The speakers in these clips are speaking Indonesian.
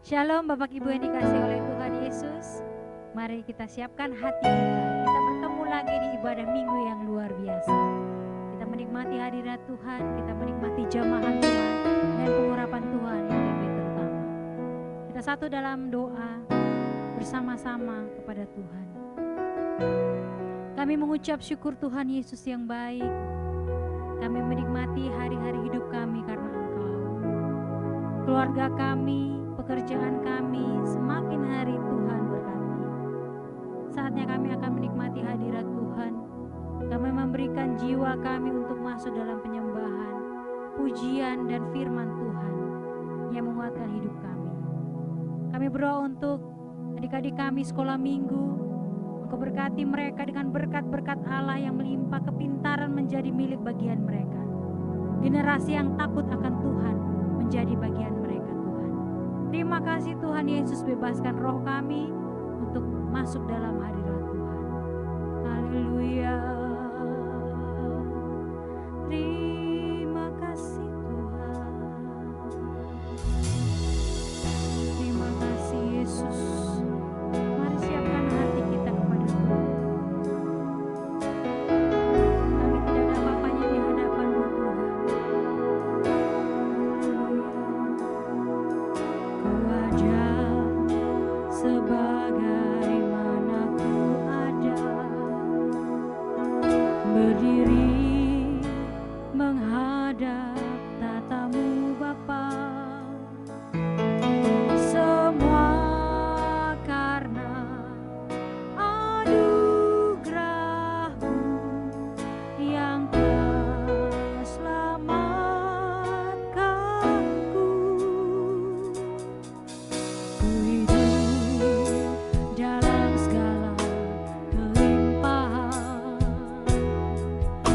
Shalom Bapak Ibu yang dikasihi oleh Tuhan Yesus. Mari kita siapkan hati kita. Kita bertemu lagi di ibadah minggu yang luar biasa. Kita menikmati hadirat Tuhan, kita menikmati jamahan Tuhan dan pengurapan Tuhan yang lebih terutama. Kita satu dalam doa bersama-sama kepada Tuhan. Kami mengucap syukur Tuhan Yesus yang baik. Kami menikmati hari-hari hidup kami karena Engkau. Keluarga kami, pekerjaan kami, semakin hari Tuhan berkati. Saatnya kami akan menikmati hadirat Tuhan. Kami memberikan jiwa kami untuk masuk dalam penyembahan, pujian dan firman Tuhan yang menguatkan hidup kami. Kami berdoa untuk adik-adik kami sekolah minggu. Engkau berkati mereka dengan berkat-berkat Allah yang melimpah, kepintaran menjadi milik bagian mereka. Generasi yang takut akan Tuhan menjadi bagian mereka Tuhan. Terima kasih Tuhan Yesus, bebaskan roh kami untuk masuk dalam hadirat Tuhan. Haleluya. Terima kasih Tuhan. Terima kasih Yesus. Mari siapkan hati kita kepada Tuhan. Kami tidak ada apa-apanya di hadapan-Mu Tuhan. Ku ada sebagaimana ku ada, berdiri menghadap tatamu Bapa. Semua karena anugerah-Mu yang telah selamatkanku. Ku hidup dalam segala kelimpahan, ku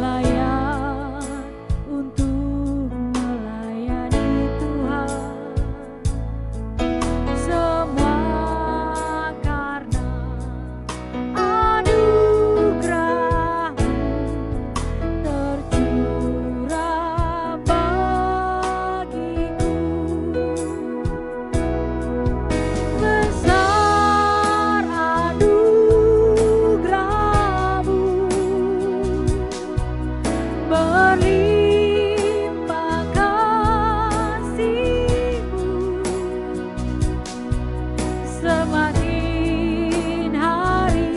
layak untuk melayani Tuhan. Semua karena anugerah-Mu tercurah bagiku. Besar anugerah-Mu, berlimpah kasih-Mu, semakin hari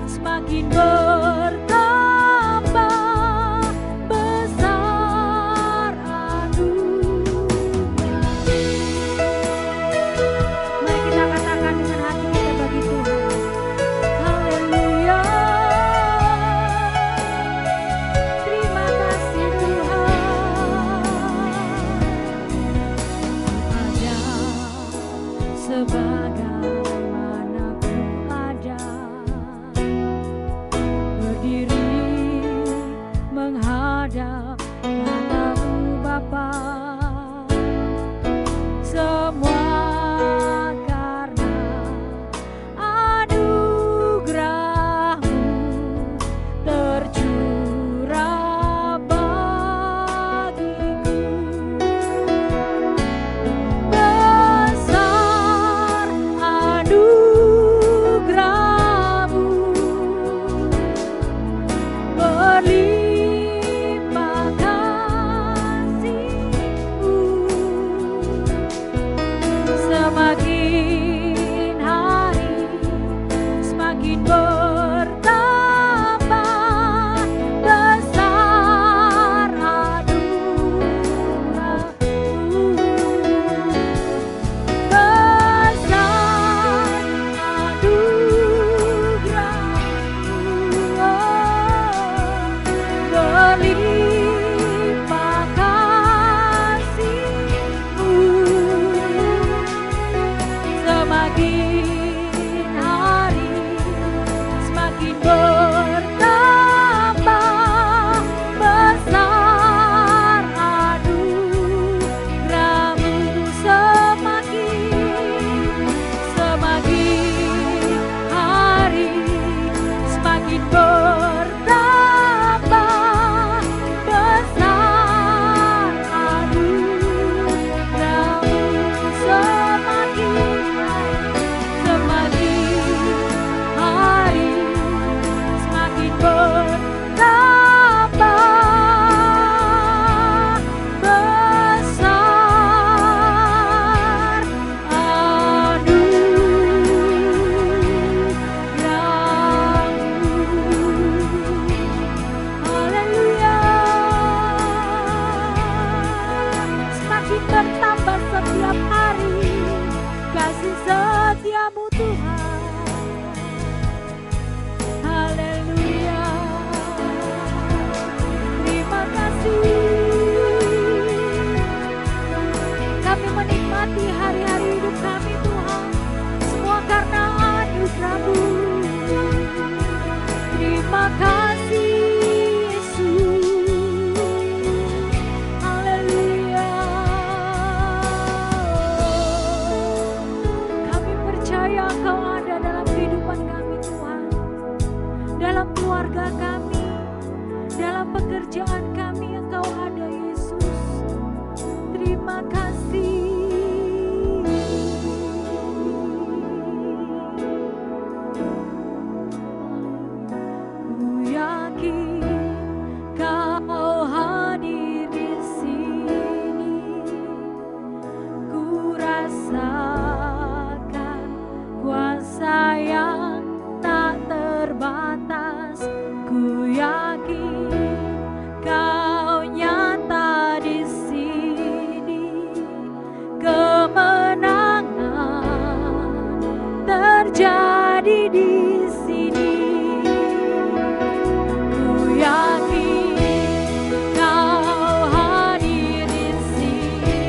semakin bertambah. Besar anugerah. Mari kita katakan dengan hati kita bagi Tuhan. Haleluya. Terima kasih Tuhan. Ada sebagaimana ku ada, berdiri menghadap matamu Bapa. Semua karena anugerah-Mu tercurah bagiku. Besar anugerah-Mu, berlimpah dalam pekerjaan kami Engkau ada Yesus. Terima kasih. Ku yakin Kau hadir di sini. Ku rasakan kuasa yang tak terbatas. Ku yakin Kau nyata di sini. Kemenangan terjadi di sini. Ku yakin Kau hadir di sini.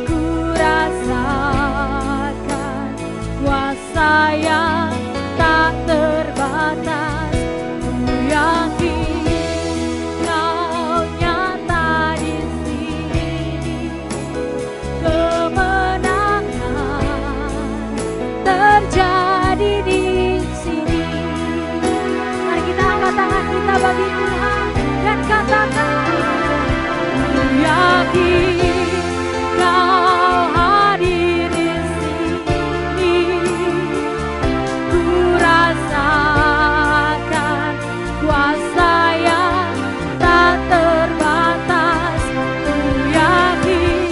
Ku rasakan kuasa yang tak terbatas. Ku yakin Kau nyata di sini. Kemenangan terjadi di sini. Mari kita angkat tangan kita bagi Tuhan dan katakan, ku yakin Kau hadir di sini. Ku rasakan kuasa yang tak terbatas. Ku yakin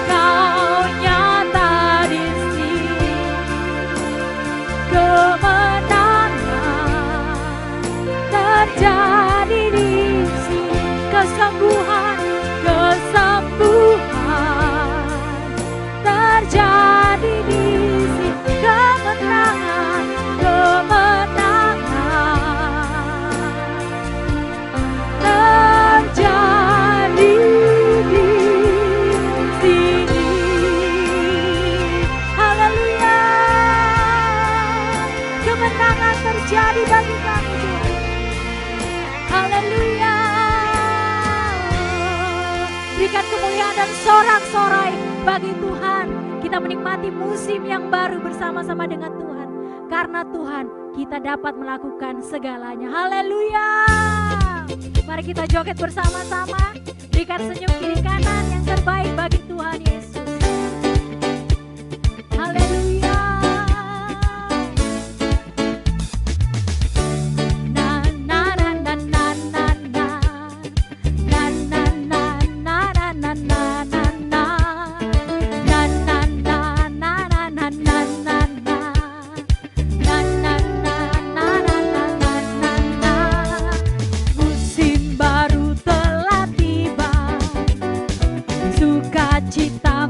Kau nyata di sini. Kemenangan terjadi di sini. Kesembuhan, kesembuhan terjadi di sini. Kemenangan, kemenangan terjadi di sini. Haleluya. Kemenangan terjadi bagi kami Tuhan. Haleluya. Berikan kemuliaan dan sorak-sorai bagi Tuhan. Kita menikmati musim yang baru bersama-sama dengan Tuhan. Karena Tuhan, kita dapat melakukan segalanya. Haleluya. Mari kita joget bersama-sama. Berikan senyum kiri kanan yang terbaik bagi Tuhan Yesus. Haleluya. Na na na na na na na. Na na na na na na na na na. Na na na na na na na na na. Na na na na na na na na na. Musim baru telah tiba, sukacita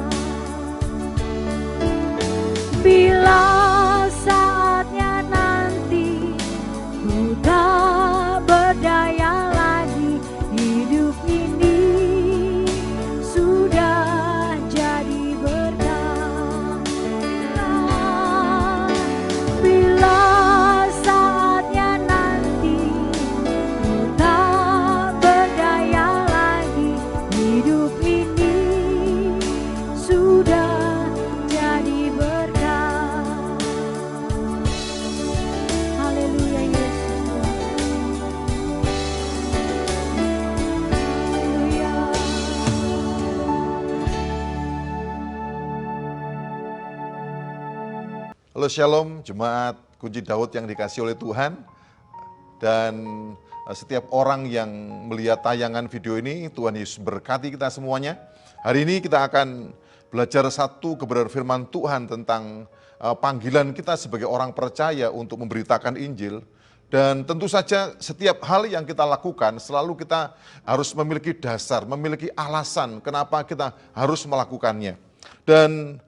Halo Shalom, Jemaat Kunci Daud yang dikasih oleh Tuhan. Dan setiap orang yang melihat tayangan video ini, Tuhan Yesus berkati kita semuanya. Hari ini kita akan belajar satu kebenaran firman Tuhan tentang panggilan kita sebagai orang percaya untuk memberitakan Injil. Dan tentu saja setiap hal yang kita lakukan selalu kita harus memiliki dasar, memiliki alasan kenapa kita harus melakukannya. Dan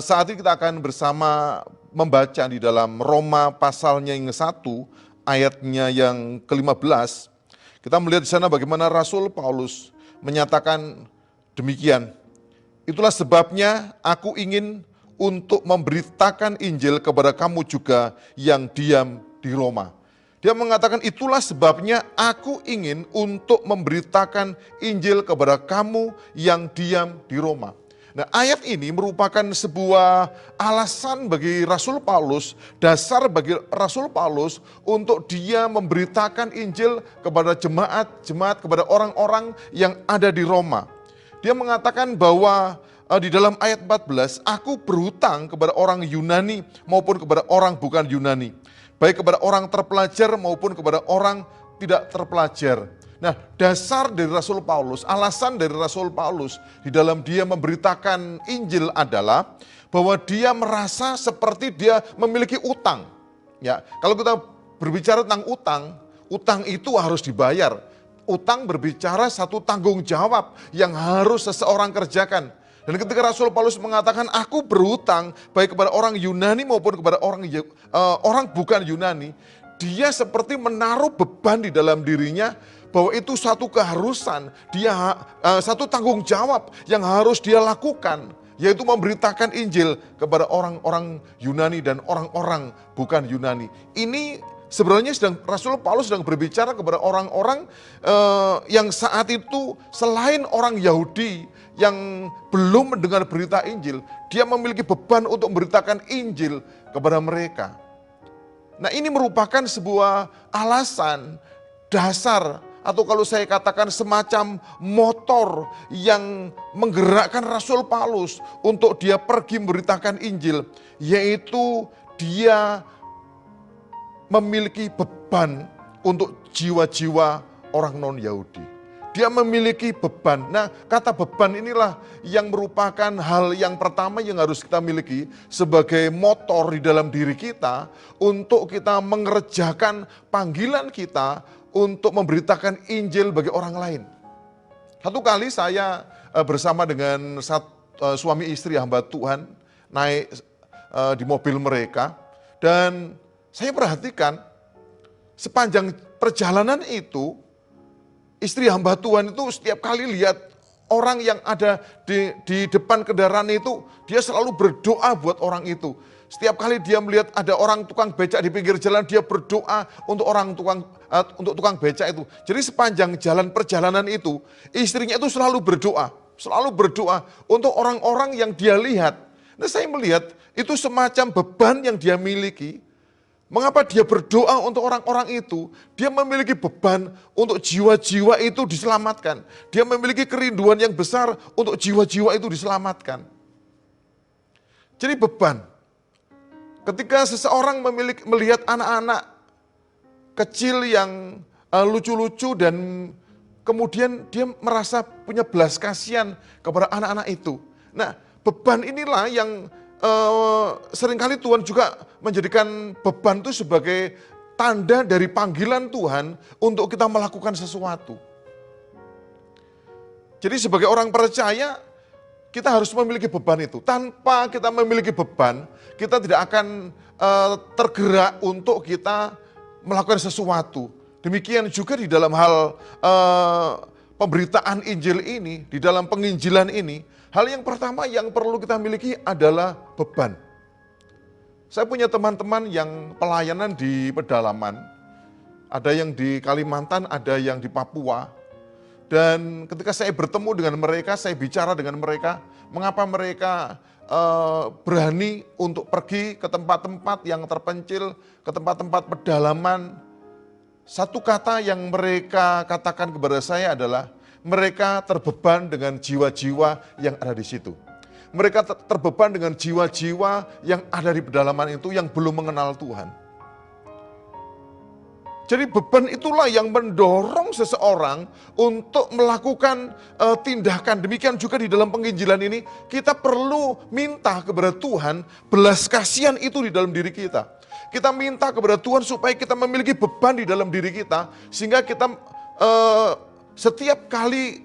saat ini kita akan bersama membaca di dalam Roma pasalnya yang ke-1, ayatnya yang ke-15. Kita melihat di sana bagaimana Rasul Paulus menyatakan demikian. Itulah sebabnya aku ingin untuk memberitakan Injil kepada kamu juga yang diam di Roma. Dia mengatakan itulah sebabnya aku ingin untuk memberitakan Injil kepada kamu yang diam di Roma. Nah, ayat ini merupakan sebuah alasan bagi Rasul Paulus, dasar bagi Rasul Paulus untuk dia memberitakan Injil kepada jemaat-jemaat, kepada orang-orang yang ada di Roma. Dia mengatakan bahwa di dalam ayat 14, aku berhutang kepada orang Yunani maupun kepada orang bukan Yunani, baik kepada orang terpelajar maupun kepada orang tidak terpelajar. Nah, dasar dari Rasul Paulus, alasan dari Rasul Paulus di dalam dia memberitakan Injil adalah bahwa dia merasa seperti dia memiliki utang. Ya, kalau kita berbicara tentang utang, utang itu harus dibayar. Utang berbicara satu tanggung jawab yang harus seseorang kerjakan. Dan ketika Rasul Paulus mengatakan aku berhutang baik kepada orang Yunani maupun kepada orang bukan Yunani, dia seperti menaruh beban di dalam dirinya bahwa itu satu keharusan, satu tanggung jawab yang harus dia lakukan, yaitu memberitakan Injil kepada orang-orang Yunani dan orang-orang bukan Yunani. Ini sebenarnya Rasul Paulus sedang berbicara kepada orang-orang yang saat itu selain orang Yahudi yang belum mendengar berita Injil, dia memiliki beban untuk memberitakan Injil kepada mereka. Nah, ini merupakan sebuah alasan dasar, atau kalau saya katakan semacam motor yang menggerakkan Rasul Paulus untuk dia pergi memberitakan Injil, yaitu dia memiliki beban untuk jiwa-jiwa orang non-Yahudi. Dia memiliki beban. Nah, kata beban inilah yang merupakan hal yang pertama yang harus kita miliki sebagai motor di dalam diri kita untuk kita mengerjakan panggilan kita untuk memberitakan Injil bagi orang lain. Satu kali saya bersama dengan suami istri hamba Tuhan naik di mobil mereka, dan saya perhatikan sepanjang perjalanan itu, istri hamba Tuhan itu setiap kali lihat orang yang ada di depan kendaraan itu, dia selalu berdoa buat orang itu. Setiap kali dia melihat ada orang tukang becak di pinggir jalan, dia berdoa untuk untuk tukang becak itu. Jadi sepanjang perjalanan itu, istrinya itu selalu berdoa untuk orang-orang yang dia lihat. Nah, saya melihat itu semacam beban yang dia miliki. Mengapa dia berdoa untuk orang-orang itu? Dia memiliki beban untuk jiwa-jiwa itu diselamatkan. Dia memiliki kerinduan yang besar untuk jiwa-jiwa itu diselamatkan. Jadi beban. Ketika seseorang melihat anak-anak kecil yang lucu-lucu dan kemudian dia merasa punya belas kasihan kepada anak-anak itu. Nah, beban inilah yang seringkali Tuhan juga menjadikan beban itu sebagai tanda dari panggilan Tuhan untuk kita melakukan sesuatu. Jadi sebagai orang percaya, kita harus memiliki beban itu. Tanpa kita memiliki beban, kita tidak akan tergerak untuk kita melakukan sesuatu. Demikian juga di dalam hal pemberitaan Injil ini, di dalam penginjilan ini, hal yang pertama yang perlu kita miliki adalah beban. Saya punya teman-teman yang pelayanan di pedalaman, ada yang di Kalimantan, ada yang di Papua. Dan ketika saya bertemu dengan mereka, saya bicara dengan mereka, mengapa mereka berani untuk pergi ke tempat-tempat yang terpencil, ke tempat-tempat pedalaman. Satu kata yang mereka katakan kepada saya adalah, mereka terbeban dengan jiwa-jiwa yang ada di situ. Mereka terbeban dengan jiwa-jiwa yang ada di pedalaman itu yang belum mengenal Tuhan. Jadi beban itulah yang mendorong seseorang untuk melakukan tindakan. Demikian juga di dalam penginjilan ini, kita perlu minta kepada Tuhan belas kasihan itu di dalam diri kita. Kita minta kepada Tuhan supaya kita memiliki beban di dalam diri kita, sehingga kita setiap kali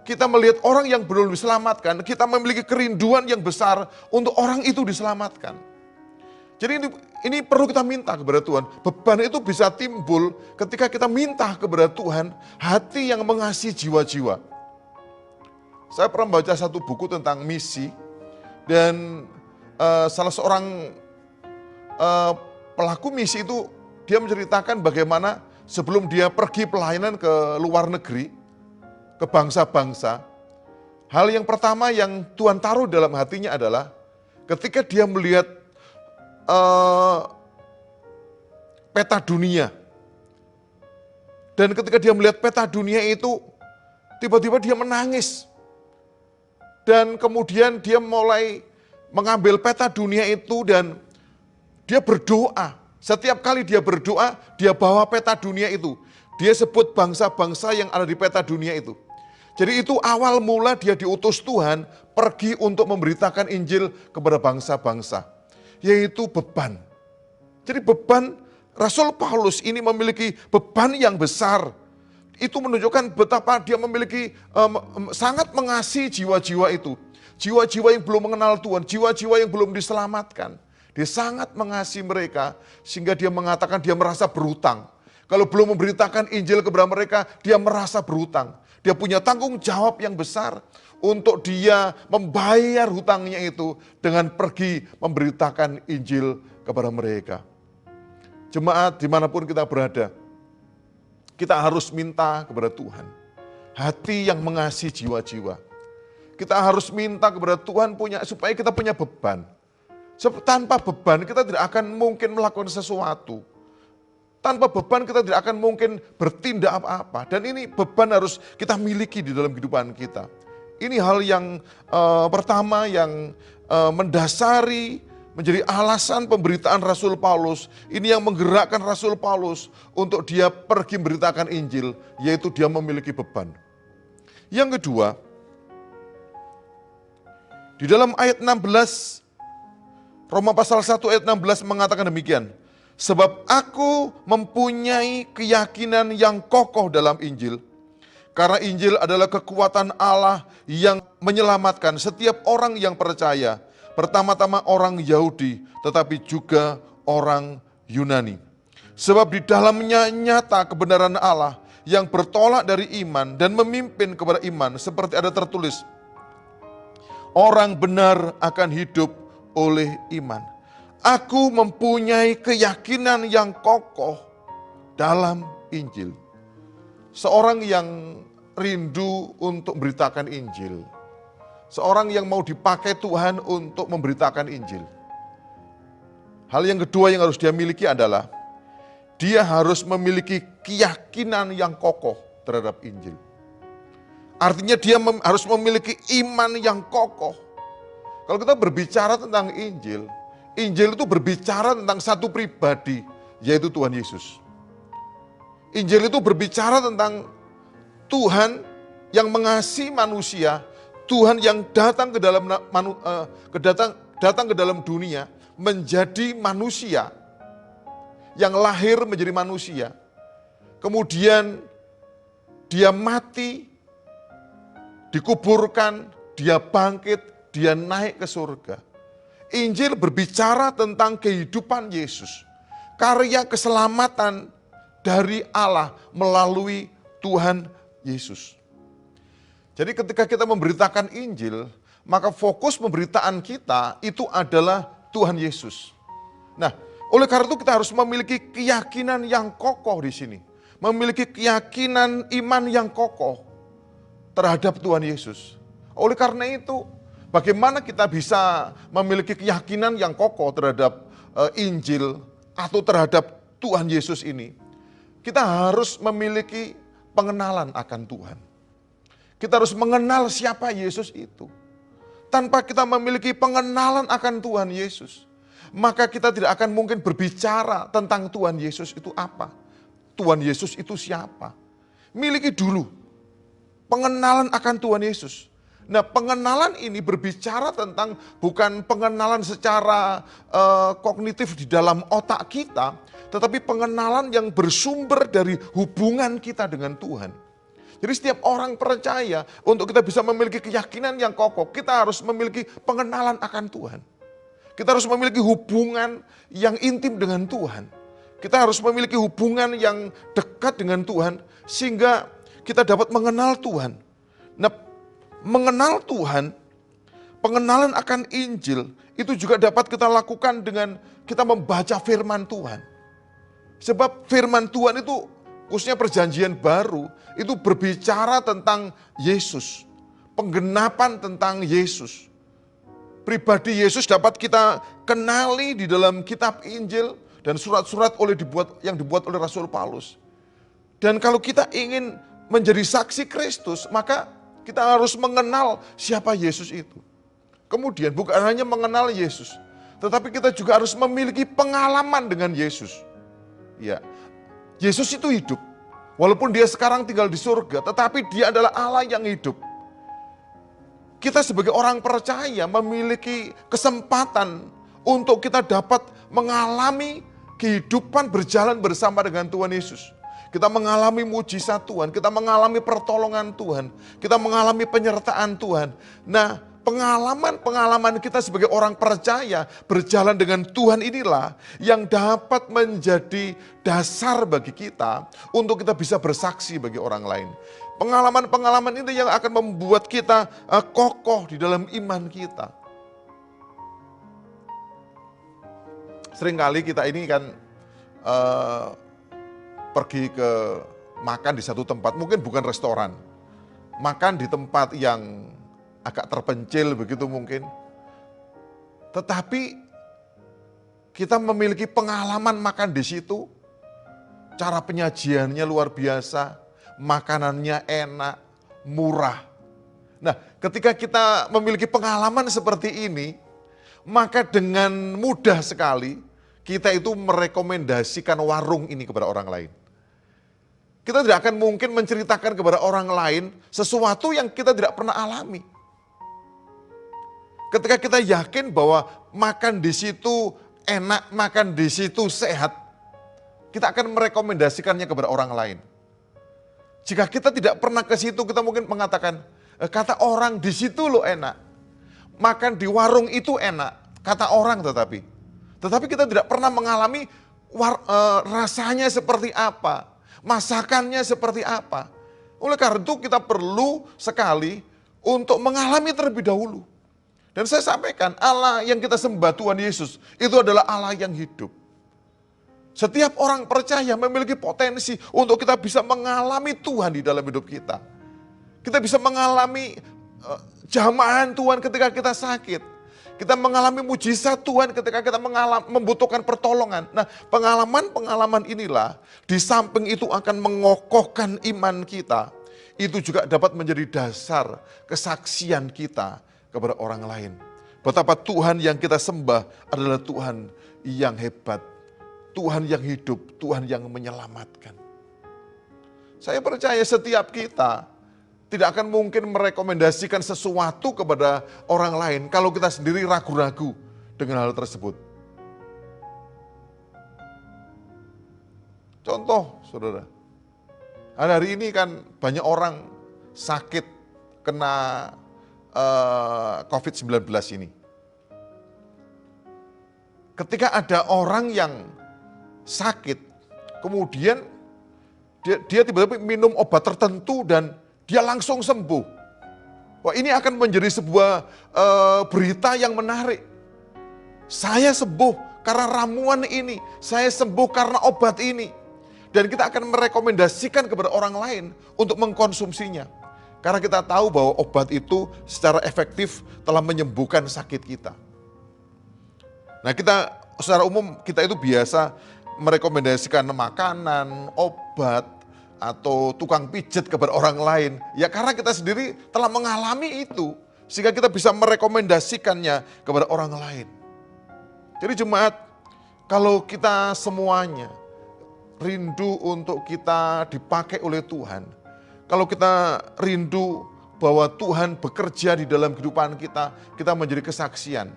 kita melihat orang yang belum diselamatkan, kita memiliki kerinduan yang besar untuk orang itu diselamatkan. Jadi ini perlu kita minta kepada Tuhan. Beban itu bisa timbul ketika kita minta kepada Tuhan hati yang mengasihi jiwa-jiwa. Saya pernah baca satu buku tentang misi, dan salah seorang pelaku misi itu dia menceritakan bagaimana sebelum dia pergi pelayanan ke luar negeri, ke bangsa-bangsa, hal yang pertama yang Tuhan taruh dalam hatinya adalah ketika dia melihat peta dunia. Dan ketika dia melihat peta dunia itu, tiba-tiba dia menangis. Dan kemudian dia mulai mengambil peta dunia itu dan dia berdoa. Setiap kali dia berdoa, dia bawa peta dunia itu. Dia sebut bangsa-bangsa yang ada di peta dunia itu. Jadi itu awal mula dia diutus Tuhan pergi untuk memberitakan Injil kepada bangsa-bangsa. Yaitu beban. Jadi beban, Rasul Paulus ini memiliki beban yang besar. Itu menunjukkan betapa dia memiliki sangat mengasihi jiwa-jiwa itu. Jiwa-jiwa yang belum mengenal Tuhan, jiwa-jiwa yang belum diselamatkan. Dia sangat mengasihi mereka sehingga dia mengatakan dia merasa berhutang. Kalau belum memberitakan Injil kepada mereka, dia merasa berhutang. Dia punya tanggung jawab yang besar untuk dia membayar hutangnya itu dengan pergi memberitakan Injil kepada mereka. Jemaat dimanapun kita berada, kita harus minta kepada Tuhan hati yang mengasihi jiwa-jiwa. Kita harus minta kepada Tuhan supaya kita punya beban. Tanpa beban kita tidak akan mungkin melakukan sesuatu. Tanpa beban kita tidak akan mungkin bertindak apa-apa. Dan ini beban harus kita miliki di dalam kehidupan kita. Ini hal yang pertama yang mendasari menjadi alasan pemberitaan Rasul Paulus. Ini yang menggerakkan Rasul Paulus untuk dia pergi memberitakan Injil, yaitu dia memiliki beban. Yang kedua, di dalam ayat 16, Roma pasal 1 ayat 16 mengatakan demikian. Sebab aku mempunyai keyakinan yang kokoh dalam Injil. Karena Injil adalah kekuatan Allah yang menyelamatkan setiap orang yang percaya. Pertama-tama orang Yahudi, tetapi juga orang Yunani. Sebab di dalamnya nyata kebenaran Allah yang bertolak dari iman dan memimpin kepada iman. Seperti ada tertulis, orang benar akan hidup oleh iman. Aku mempunyai keyakinan yang kokoh dalam Injil. Seorang yang rindu untuk memberitakan Injil. Seorang yang mau dipakai Tuhan untuk memberitakan Injil. Hal yang kedua yang harus dia miliki adalah dia harus memiliki keyakinan yang kokoh terhadap Injil. Artinya dia harus memiliki iman yang kokoh. Kalau kita berbicara tentang Injil, Injil itu berbicara tentang satu pribadi, yaitu Tuhan Yesus. Injil itu berbicara tentang Tuhan yang mengasihi manusia, Tuhan yang datang ke dalam datang ke dalam dunia menjadi manusia, yang lahir menjadi manusia. Kemudian dia mati, dikuburkan, dia bangkit, dia naik ke surga. Injil berbicara tentang kehidupan Yesus, karya keselamatan dari Allah melalui Tuhan Yesus. Jadi ketika kita memberitakan Injil, maka fokus pemberitaan kita itu adalah Tuhan Yesus. Nah, oleh karena itu kita harus memiliki keyakinan yang kokoh di sini. Memiliki keyakinan iman yang kokoh terhadap Tuhan Yesus. Oleh karena itu, bagaimana kita bisa memiliki keyakinan yang kokoh terhadap Injil atau terhadap Tuhan Yesus ini? Kita harus memiliki pengenalan akan Tuhan. Kita harus mengenal siapa Yesus itu. tanpa kita memiliki pengenalan akan Tuhan Yesus, maka kita tidak akan mungkin berbicara tentang Tuhan Yesus itu apa. Tuhan Yesus itu siapa. Miliki dulu pengenalan akan Tuhan Yesus. Nah, pengenalan ini berbicara tentang bukan pengenalan secara kognitif di dalam otak kita, tetapi pengenalan yang bersumber dari hubungan kita dengan Tuhan. Jadi setiap orang percaya untuk kita bisa memiliki keyakinan yang kokoh, kita harus memiliki pengenalan akan Tuhan. Kita harus memiliki hubungan yang intim dengan Tuhan. Kita harus memiliki hubungan yang dekat dengan Tuhan sehingga kita dapat mengenal Tuhan. Nah, mengenal Tuhan, pengenalan akan Injil itu juga dapat kita lakukan dengan kita membaca firman Tuhan. Sebab firman Tuhan itu, khususnya perjanjian baru, itu berbicara tentang Yesus. Penggenapan tentang Yesus. Pribadi Yesus dapat kita kenali di dalam kitab Injil dan surat-surat yang dibuat oleh Rasul Paulus. Dan kalau kita ingin menjadi saksi Kristus, maka kita harus mengenal siapa Yesus itu. Kemudian bukan hanya mengenal Yesus, tetapi kita juga harus memiliki pengalaman dengan Yesus. Ya, Yesus itu hidup. Walaupun dia sekarang tinggal di surga, tetapi dia adalah Allah yang hidup. Kita sebagai orang percaya memiliki kesempatan untuk kita dapat mengalami kehidupan berjalan bersama dengan Tuhan Yesus. Kita mengalami mujizat Tuhan, kita mengalami pertolongan Tuhan, kita mengalami penyertaan Tuhan. Nah, pengalaman-pengalaman kita sebagai orang percaya berjalan dengan Tuhan inilah yang dapat menjadi dasar bagi kita untuk kita bisa bersaksi bagi orang lain. Pengalaman-pengalaman ini yang akan membuat kita kokoh di dalam iman kita. Seringkali kita ini kan pergi ke makan di satu tempat, mungkin bukan restoran, makan di tempat yang agak terpencil begitu mungkin. Tetapi kita memiliki pengalaman makan di situ, cara penyajiannya luar biasa, makanannya enak, murah. Nah, ketika kita memiliki pengalaman seperti ini, maka dengan mudah sekali kita itu merekomendasikan warung ini kepada orang lain. Kita tidak akan mungkin menceritakan kepada orang lain sesuatu yang kita tidak pernah alami. Ketika kita yakin bahwa makan di situ enak, makan di situ sehat, kita akan merekomendasikannya kepada orang lain. Jika kita tidak pernah ke situ, kita mungkin mengatakan, kata orang di situ loh enak. Makan di warung itu enak, kata orang tetapi kita tidak pernah mengalami rasanya seperti apa, masakannya seperti apa. Oleh karena itu kita perlu sekali untuk mengalami terlebih dahulu. Dan saya sampaikan, Allah yang kita sembah Tuhan Yesus, itu adalah Allah yang hidup. Setiap orang percaya memiliki potensi untuk kita bisa mengalami Tuhan di dalam hidup kita. Kita bisa mengalami jamahan Tuhan ketika kita sakit. Kita mengalami mujizat Tuhan ketika kita membutuhkan pertolongan. Nah, pengalaman-pengalaman inilah di samping itu akan mengokohkan iman kita. Itu juga dapat menjadi dasar kesaksian kita kepada orang lain. Betapa Tuhan yang kita sembah adalah Tuhan yang hebat, Tuhan yang hidup, Tuhan yang menyelamatkan. Saya percaya setiap kita tidak akan mungkin merekomendasikan sesuatu kepada orang lain kalau kita sendiri ragu-ragu dengan hal tersebut. Contoh, saudara, hari ini kan banyak orang sakit kena COVID-19 ini. Ketika ada orang yang sakit, kemudian dia tiba-tiba minum obat tertentu dan dia langsung sembuh. Wah, ini akan menjadi sebuah berita yang menarik. Saya sembuh karena ramuan ini, saya sembuh karena obat ini. Dan kita akan merekomendasikan kepada orang lain untuk mengkonsumsinya. Karena kita tahu bahwa obat itu secara efektif telah menyembuhkan sakit kita. Nah, kita secara umum kita itu biasa merekomendasikan makanan, obat, atau tukang pijet kepada orang lain. Ya karena kita sendiri telah mengalami itu. sehingga kita bisa merekomendasikannya kepada orang lain. Jadi jemaat, kalau kita semuanya rindu untuk kita dipakai oleh Tuhan, kalau kita rindu bahwa Tuhan bekerja di dalam kehidupan kita, kita menjadi kesaksian,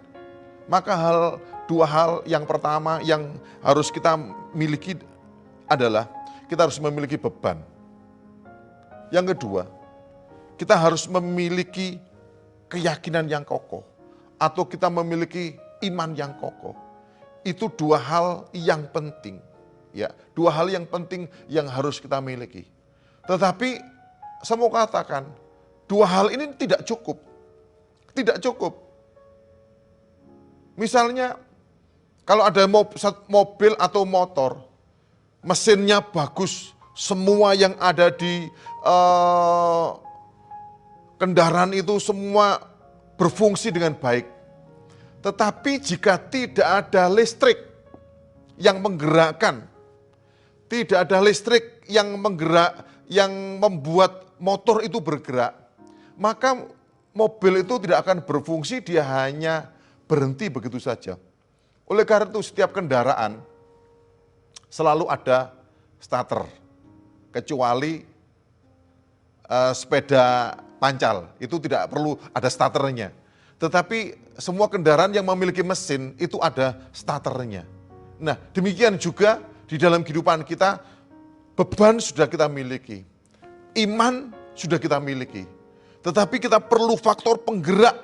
maka dua hal yang pertama yang harus kita miliki adalah kita harus memiliki beban. Yang kedua, kita harus memiliki keyakinan yang kokoh, atau kita memiliki iman yang kokoh. Itu dua hal yang penting. Ya, dua hal yang penting yang harus kita miliki. Tetapi saya mau katakan, dua hal ini tidak cukup. Tidak cukup. Misalnya, kalau ada mobil atau motor, mesinnya bagus, semua yang ada di kendaraan itu semua berfungsi dengan baik. Tetapi jika tidak ada listrik yang menggerakkan, tidak ada listrik yang membuat motor itu bergerak, maka mobil itu tidak akan berfungsi, dia hanya berhenti begitu saja. Oleh karena itu setiap kendaraan selalu ada starter, kecuali sepeda pancal, itu tidak perlu ada starternya. Tetapi semua kendaraan yang memiliki mesin itu ada starternya. Nah, demikian juga di dalam kehidupan kita, beban sudah kita miliki, iman sudah kita miliki. Tetapi kita perlu faktor penggerak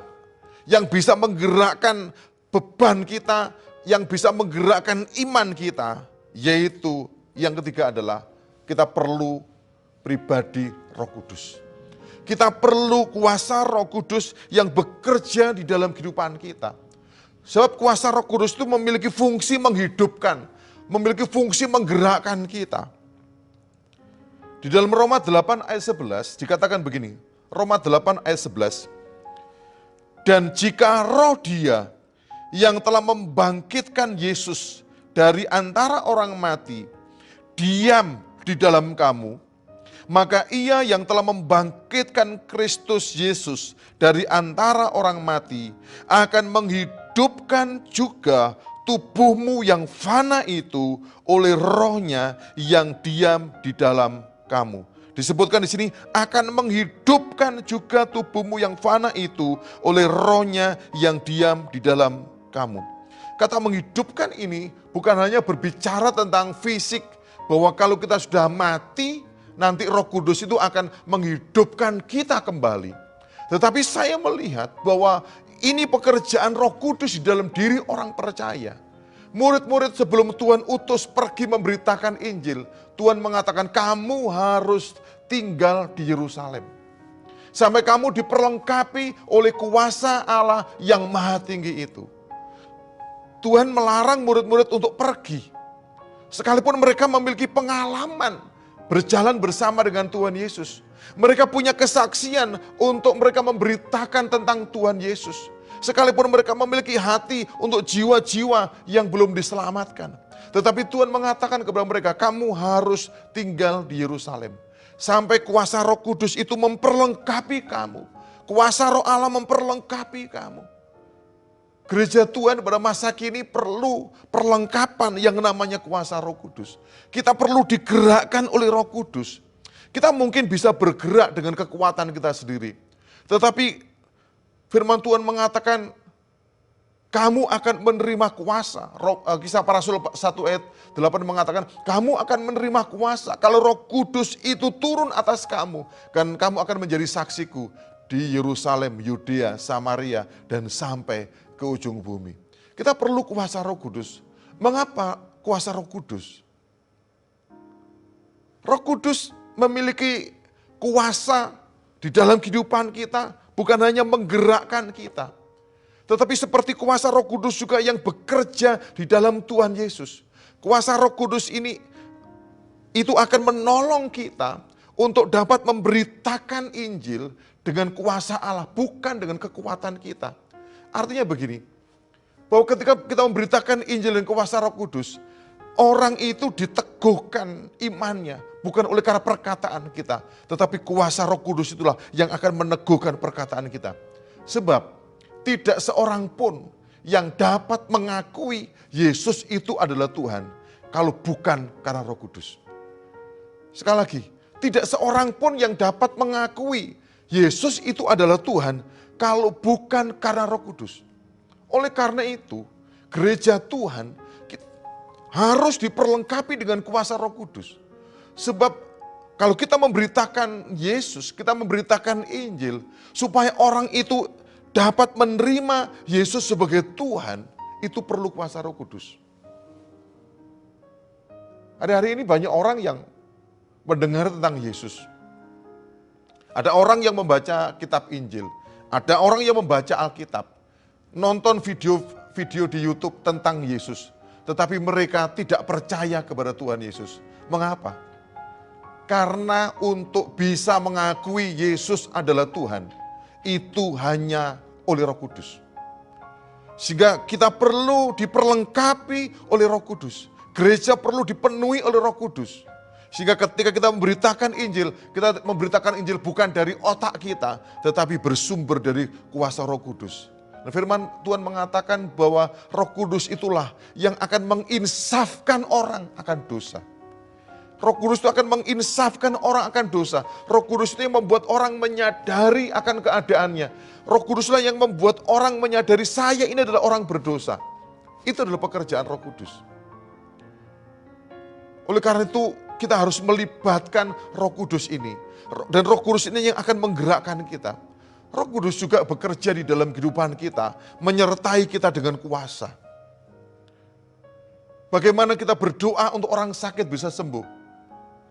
yang bisa menggerakkan beban kita, yang bisa menggerakkan iman kita, yaitu yang ketiga adalah kita perlu pribadi Roh Kudus. Kita perlu kuasa Roh Kudus yang bekerja di dalam kehidupan kita. Sebab kuasa Roh Kudus itu memiliki fungsi menghidupkan, memiliki fungsi menggerakkan kita. Di dalam Roma 8 ayat 11 dikatakan begini, Roma 8 ayat 11. Dan jika roh Dia yang telah membangkitkan Yesus dari antara orang mati diam di dalam kamu, maka Ia yang telah membangkitkan Kristus Yesus dari antara orang mati akan menghidupkan juga tubuhmu yang fana itu oleh Roh-Nya yang diam di dalam kamu. Disebutkan di sini akan menghidupkan juga tubuhmu yang fana itu oleh Roh-Nya yang diam di dalam kamu. Kata menghidupkan ini bukan hanya berbicara tentang fisik, bahwa kalau kita sudah mati, nanti Roh Kudus itu akan menghidupkan kita kembali. Tetapi saya melihat bahwa ini pekerjaan Roh Kudus di dalam diri orang percaya. Murid-murid sebelum Tuhan utus pergi memberitakan Injil, Tuhan mengatakan kamu harus tinggal di Yerusalem. Sampai kamu diperlengkapi oleh kuasa Allah yang maha tinggi itu. Tuhan melarang murid-murid untuk pergi. Sekalipun mereka memiliki pengalaman berjalan bersama dengan Tuhan Yesus. Mereka punya kesaksian untuk mereka memberitakan tentang Tuhan Yesus. Sekalipun mereka memiliki hati untuk jiwa-jiwa yang belum diselamatkan. Tetapi Tuhan mengatakan kepada mereka, kamu harus tinggal di Yerusalem. Sampai kuasa Roh Kudus itu memperlengkapi kamu. Kuasa Roh Allah memperlengkapi kamu. Gereja Tuhan pada masa kini perlu perlengkapan yang namanya kuasa Roh Kudus. Kita perlu digerakkan oleh Roh Kudus. Kita mungkin bisa bergerak dengan kekuatan kita sendiri. Tetapi firman Tuhan mengatakan, kamu akan menerima kuasa. Kisah Para Rasul 1 ayat 8 mengatakan, kamu akan menerima kuasa. Kalau Roh Kudus itu turun atas kamu, dan kamu akan menjadi saksiku di Yerusalem, Yudea, Samaria, dan sampai ke ujung bumi. Kita perlu kuasa Roh Kudus. Mengapa kuasa Roh Kudus? Roh Kudus memiliki kuasa di dalam kehidupan kita, bukan hanya menggerakkan kita, tetapi seperti kuasa Roh Kudus juga yang bekerja di dalam Tuhan Yesus. Kuasa Roh Kudus ini itu akan menolong kita untuk dapat memberitakan Injil dengan kuasa Allah, bukan dengan kekuatan kita. Artinya begini, bahwa ketika kita memberitakan Injil dan kuasa Roh Kudus, orang itu diteguhkan imannya, bukan oleh karena perkataan kita, tetapi kuasa Roh Kudus itulah yang akan meneguhkan perkataan kita. Sebab tidak seorang pun yang dapat mengakui Yesus itu adalah Tuhan kalau bukan karena Roh Kudus. Sekali lagi, tidak seorang pun yang dapat mengakui Yesus itu adalah Tuhan kalau bukan karena Roh Kudus. Oleh karena itu, gereja Tuhan harus diperlengkapi dengan kuasa Roh Kudus. Sebab kalau kita memberitakan Yesus, kita memberitakan Injil, supaya orang itu dapat menerima Yesus sebagai Tuhan, itu perlu kuasa Roh Kudus. Hari-hari ini banyak orang yang mendengar tentang Yesus. Ada orang yang membaca kitab Injil, ada orang yang membaca Alkitab, nonton video di YouTube tentang Yesus, tetapi mereka tidak percaya kepada Tuhan Yesus. Mengapa? Karena untuk bisa mengakui Yesus adalah Tuhan, itu hanya oleh Roh Kudus. Sehingga kita perlu diperlengkapi oleh Roh Kudus. Gereja perlu dipenuhi oleh Roh Kudus. Sehingga ketika kita memberitakan Injil bukan dari otak kita, tetapi bersumber dari kuasa Roh Kudus. Nah, firman Tuhan mengatakan bahwa Roh Kudus itulah yang akan menginsafkan orang akan dosa. Roh Kudus itu akan menginsafkan orang akan dosa. Roh Kudus itu yang membuat orang menyadari akan keadaannya. Roh Kuduslah yang membuat orang menyadari saya ini adalah orang berdosa. Itu adalah pekerjaan Roh Kudus. Oleh karena itu kita harus melibatkan Roh Kudus ini. Dan Roh Kudus ini yang akan menggerakkan kita. Roh Kudus juga bekerja di dalam kehidupan kita, menyertai kita dengan kuasa. Bagaimana kita berdoa untuk orang sakit bisa sembuh?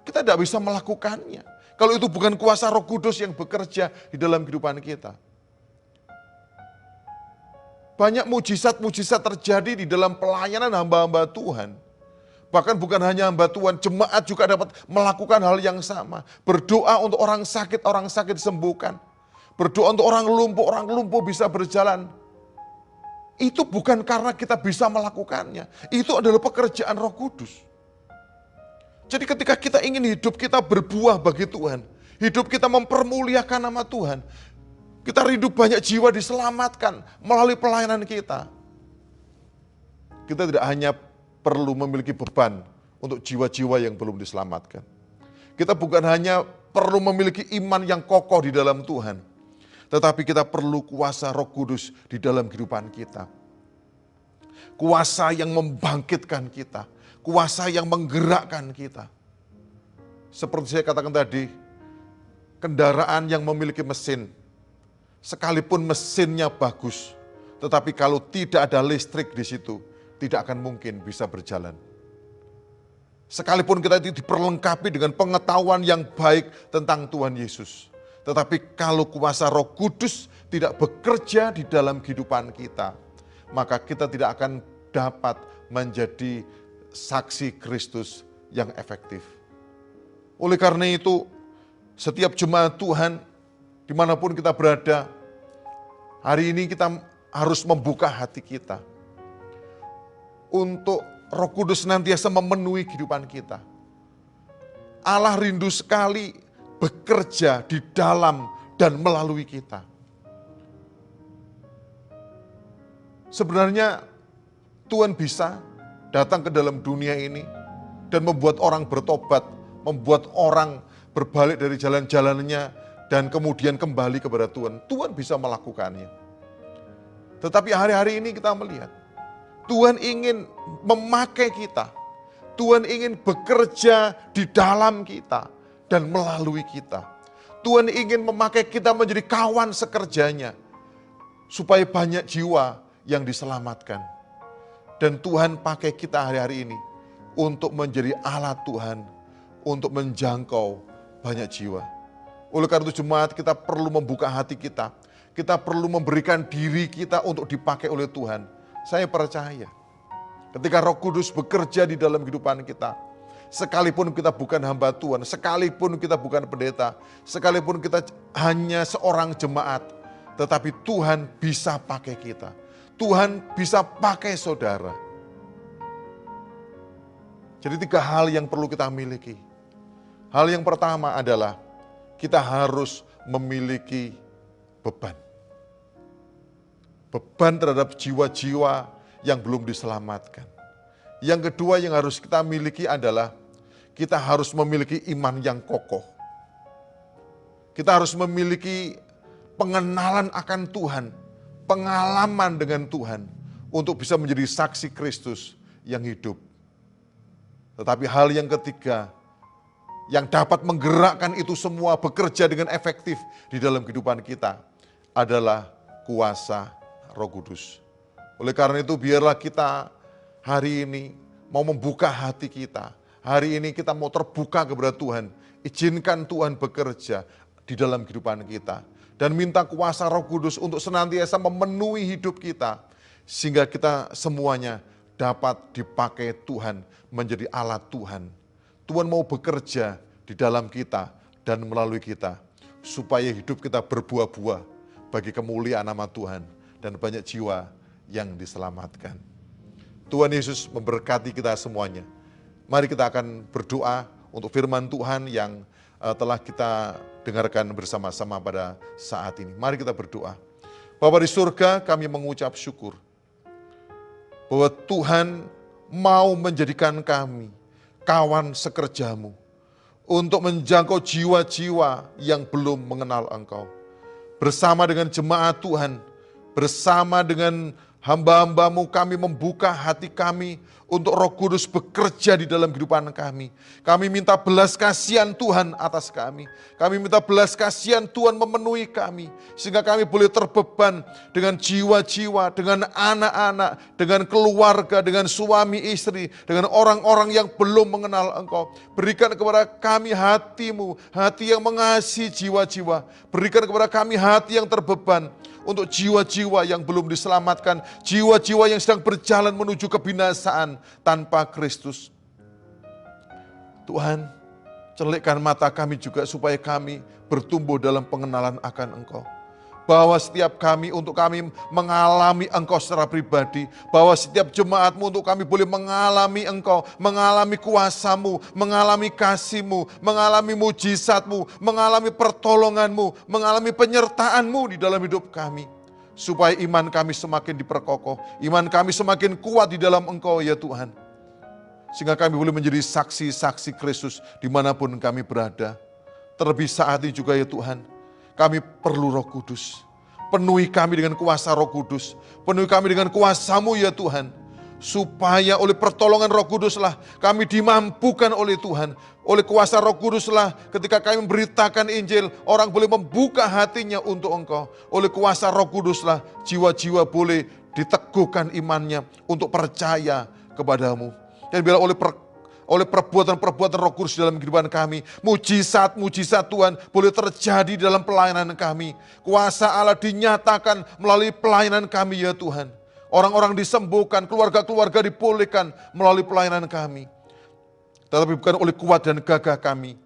Kita tidak bisa melakukannya kalau itu bukan kuasa Roh Kudus yang bekerja di dalam kehidupan kita. Banyak mujizat-mujizat terjadi di dalam pelayanan hamba-hamba Tuhan. Bahkan bukan hanya hamba Tuhan, jemaat juga dapat melakukan hal yang sama. Berdoa untuk orang sakit disembuhkan. Berdoa untuk orang lumpuh bisa berjalan. Itu bukan karena kita bisa melakukannya. Itu adalah pekerjaan Roh Kudus. Jadi ketika kita ingin hidup kita berbuah bagi Tuhan, hidup kita mempermuliakan nama Tuhan, kita rindu banyak jiwa diselamatkan melalui pelayanan kita. Kita tidak hanya perlu memiliki beban untuk jiwa-jiwa yang belum diselamatkan. Kita bukan hanya perlu memiliki iman yang kokoh di dalam Tuhan, tetapi kita perlu kuasa Roh Kudus di dalam kehidupan kita. Kuasa yang membangkitkan kita, kuasa yang menggerakkan kita. Seperti saya katakan tadi, kendaraan yang memiliki mesin, sekalipun mesinnya bagus, tetapi kalau tidak ada listrik di situ, tidak akan mungkin bisa berjalan. Sekalipun kita itu diperlengkapi dengan pengetahuan yang baik tentang Tuhan Yesus, tetapi kalau kuasa Roh Kudus tidak bekerja di dalam kehidupan kita, maka kita tidak akan dapat menjadi saksi Kristus yang efektif. Oleh karena itu, setiap jemaat Tuhan, dimanapun kita berada, hari ini kita harus membuka hati kita untuk Roh Kudus senantiasa memenuhi kehidupan kita. Allah rindu sekali bekerja di dalam dan melalui kita. Sebenarnya Tuhan bisa datang ke dalam dunia ini dan membuat orang bertobat, membuat orang berbalik dari jalan-jalannya dan kemudian kembali kepada Tuhan. Tuhan bisa melakukannya. Tetapi hari-hari ini kita melihat Tuhan ingin memakai kita. Tuhan ingin bekerja di dalam kita dan melalui kita. Tuhan ingin memakai kita menjadi kawan sekerjanya supaya banyak jiwa yang diselamatkan. Dan Tuhan pakai kita hari-hari ini untuk menjadi alat Tuhan, untuk menjangkau banyak jiwa. Oleh karena itu jemaat kita perlu membuka hati kita. Kita perlu memberikan diri kita untuk dipakai oleh Tuhan. Saya percaya ketika Roh Kudus bekerja di dalam kehidupan kita, sekalipun kita bukan hamba Tuhan, sekalipun kita bukan pendeta, sekalipun kita hanya seorang jemaat, tetapi Tuhan bisa pakai kita. Tuhan bisa pakai saudara. Jadi 3 hal yang perlu kita miliki. Hal yang pertama adalah kita harus memiliki beban. beban terhadap jiwa-jiwa yang belum diselamatkan. Yang kedua yang harus kita miliki adalah kita harus memiliki iman yang kokoh. Kita harus memiliki pengenalan akan Tuhan, pengalaman dengan Tuhan untuk bisa menjadi saksi Kristus yang hidup. Tetapi hal yang ketiga yang dapat menggerakkan itu semua bekerja dengan efektif di dalam kehidupan kita adalah kuasa Roh Kudus. Oleh karena itu biarlah kita hari ini mau membuka hati kita. Hari ini kita mau terbuka kepada Tuhan. Izinkan Tuhan bekerja di dalam kehidupan kita. Dan minta kuasa Roh Kudus untuk senantiasa memenuhi hidup kita. Sehingga kita semuanya dapat dipakai Tuhan menjadi alat Tuhan. Tuhan mau bekerja di dalam kita dan melalui kita. Supaya hidup kita berbuah-buah bagi kemuliaan nama Tuhan. Dan banyak jiwa yang diselamatkan. Tuhan Yesus memberkati kita semuanya. Mari kita akan berdoa untuk firman Tuhan yang telah kita dengarkan bersama-sama pada saat ini. Mari kita berdoa. Bapa di surga, kami mengucap syukur bahwa Tuhan mau menjadikan kami kawan sekerjamu untuk menjangkau jiwa-jiwa yang belum mengenal Engkau. Bersama dengan jemaat Tuhan, bersama dengan hamba-hambamu, kami membuka hati kami untuk Roh Kudus bekerja di dalam kehidupan kami. Kami minta belas kasihan Tuhan atas kami. Kami minta belas kasihan Tuhan memenuhi kami. Sehingga kami boleh terbeban dengan jiwa-jiwa, dengan anak-anak, dengan keluarga, dengan suami istri, dengan orang-orang yang belum mengenal Engkau. Berikan kepada kami hati-Mu, hati yang mengasihi jiwa-jiwa. Berikan kepada kami hati yang terbeban untuk jiwa-jiwa yang belum diselamatkan, jiwa-jiwa yang sedang berjalan menuju kebinasaan tanpa Kristus. Tuhan, celikkan mata kami juga supaya kami bertumbuh dalam pengenalan akan Engkau. Bahwa setiap kami untuk kami mengalami Engkau secara pribadi. Bahwa setiap jemaat-Mu untuk kami boleh mengalami Engkau, mengalami kuasa-Mu, mengalami kasih-Mu, mengalami mujizat-Mu, mengalami pertolongan-Mu, mengalami penyertaan-Mu di dalam hidup kami. Supaya iman kami semakin diperkokoh, iman kami semakin kuat di dalam Engkau ya Tuhan. Sehingga kami boleh menjadi saksi-saksi Kristus dimanapun kami berada. Terlebih saat ini juga ya Tuhan, kami perlu Roh Kudus. Penuhi kami dengan kuasa Roh Kudus. Penuhi kami dengan kuasa-Mu ya Tuhan. Supaya oleh pertolongan Roh Kuduslah kami dimampukan oleh Tuhan. Oleh kuasa Roh Kuduslah ketika kami memberitakan Injil, orang boleh membuka hatinya untuk Engkau. Oleh kuasa Roh Kuduslah jiwa-jiwa boleh diteguhkan imannya untuk percaya kepadamu. Dan bila oleh perbuatan-perbuatan Roh Kudus dalam kehidupan kami, mujizat-mujizat Tuhan boleh terjadi dalam pelayanan kami. Kuasa Allah dinyatakan melalui pelayanan kami ya Tuhan. Orang-orang disembuhkan, keluarga-keluarga dipulihkan melalui pelayanan kami. Tetapi bukan oleh kuat dan gagah kami,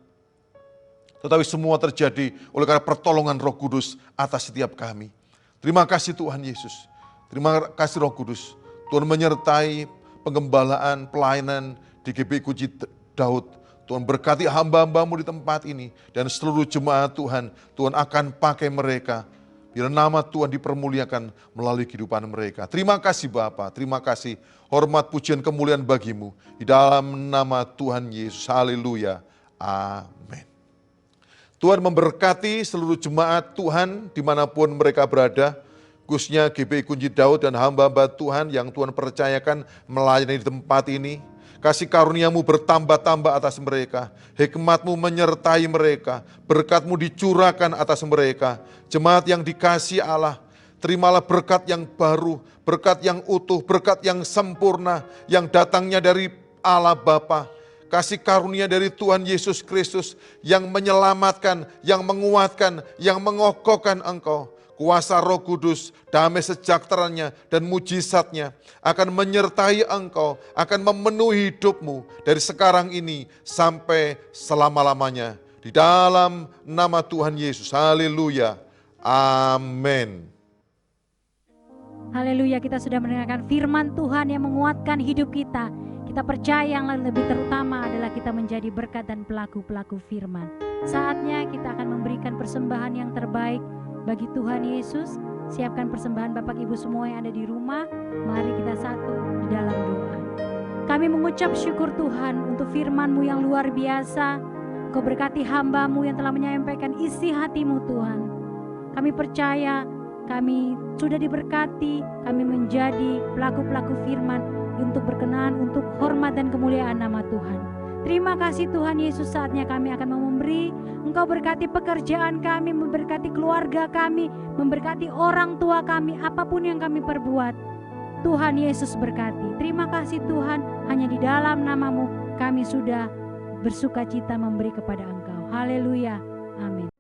tetapi semua terjadi oleh karena pertolongan Roh Kudus atas setiap kami. Terima kasih Tuhan Yesus. Terima kasih Roh Kudus. Tuhan menyertai penggembalaan, pelayanan di GBI Kunci Daud. Tuhan berkati hamba-hamba-Mu di tempat ini. Dan seluruh jemaat Tuhan, Tuhan akan pakai mereka. Biar nama Tuhan dipermuliakan melalui kehidupan mereka. Terima kasih Bapa, terima kasih. Hormat, pujian, kemuliaan bagi-Mu. Di dalam nama Tuhan Yesus. Haleluya. Amin. Tuhan memberkati seluruh jemaat Tuhan dimanapun mereka berada. Khususnya GBI Kunci Daud dan hamba-hamba Tuhan yang Tuhan percayakan melayani di tempat ini. Kasih karunia-Mu bertambah-tambah atas mereka. Hikmat-Mu menyertai mereka. Berkat-Mu dicurahkan atas mereka. Jemaat yang dikasihi Allah, terimalah berkat yang baru, berkat yang utuh, berkat yang sempurna, yang datangnya dari Allah Bapa. Kasih karunia dari Tuhan Yesus Kristus yang menyelamatkan, yang menguatkan, yang mengokohkan engkau. Kuasa Roh Kudus, damai sejahteranya dan mujizatnya akan menyertai engkau, akan memenuhi hidupmu dari sekarang ini sampai selama-lamanya. Di dalam nama Tuhan Yesus, haleluya, amin. Haleluya, kita sudah mendengarkan firman Tuhan yang menguatkan hidup kita. Kita percaya yang lebih terutama adalah kita menjadi berkat dan pelaku-pelaku firman. Saatnya kita akan memberikan persembahan yang terbaik bagi Tuhan Yesus. Siapkan persembahan Bapak Ibu semua yang ada di rumah. Mari kita satu di dalam doa. Kami mengucap syukur Tuhan untuk firman-Mu yang luar biasa. Kau berkati hamba-Mu yang telah menyampaikan isi hati-Mu Tuhan. Kami percaya kami sudah diberkati, kami menjadi pelaku-pelaku firman untuk berkenan, untuk hormat dan kemuliaan nama Tuhan. Terima kasih Tuhan Yesus, saatnya kami akan memberi. Engkau berkati pekerjaan kami, memberkati keluarga kami, memberkati orang tua kami, apapun yang kami perbuat. Tuhan Yesus berkati. Terima kasih Tuhan, hanya di dalam nama-Mu kami sudah bersuka cita memberi kepada Engkau. Haleluya. Amin.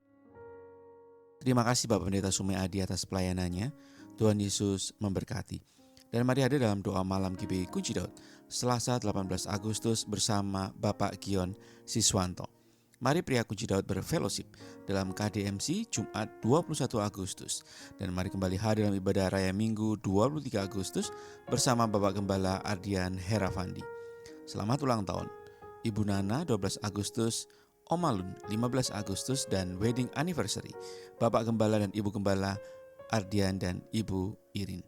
Terima kasih Bapak Pendeta Sumai Adi atas pelayanannya. Tuhan Yesus memberkati. Dan mari hadir dalam doa malam GBI Kunci Daud, Selasa 18 Agustus bersama Bapak Gion Siswanto. Mari pria Kunci Daud berfellowship dalam KDMC Jumat 21 Agustus. Dan mari kembali hadir dalam ibadah raya Minggu 23 Agustus bersama Bapak Gembala Ardian Herafandi. Selamat ulang tahun Ibu Nana 12 Agustus, Om Alun 15 Agustus, dan wedding anniversary Bapak Gembala dan Ibu Gembala Ardian dan Ibu Irin.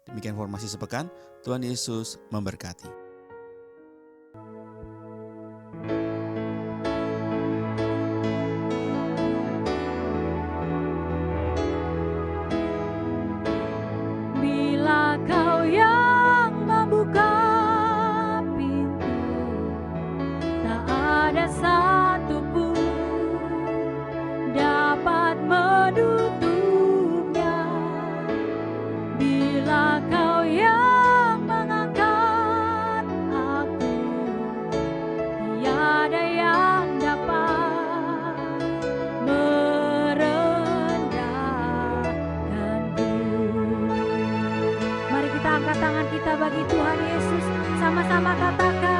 Demikian informasi sepekan. Tuhan Yesus memberkati. Bila Kau yang membuka pintu, tak ada satupun dapat menutupnya. Bila Kau yang mengangkat aku, tiada yang dapat merendahkanku. Mari kita angkat tangan kita bagi Tuhan Yesus, sama-sama katakan.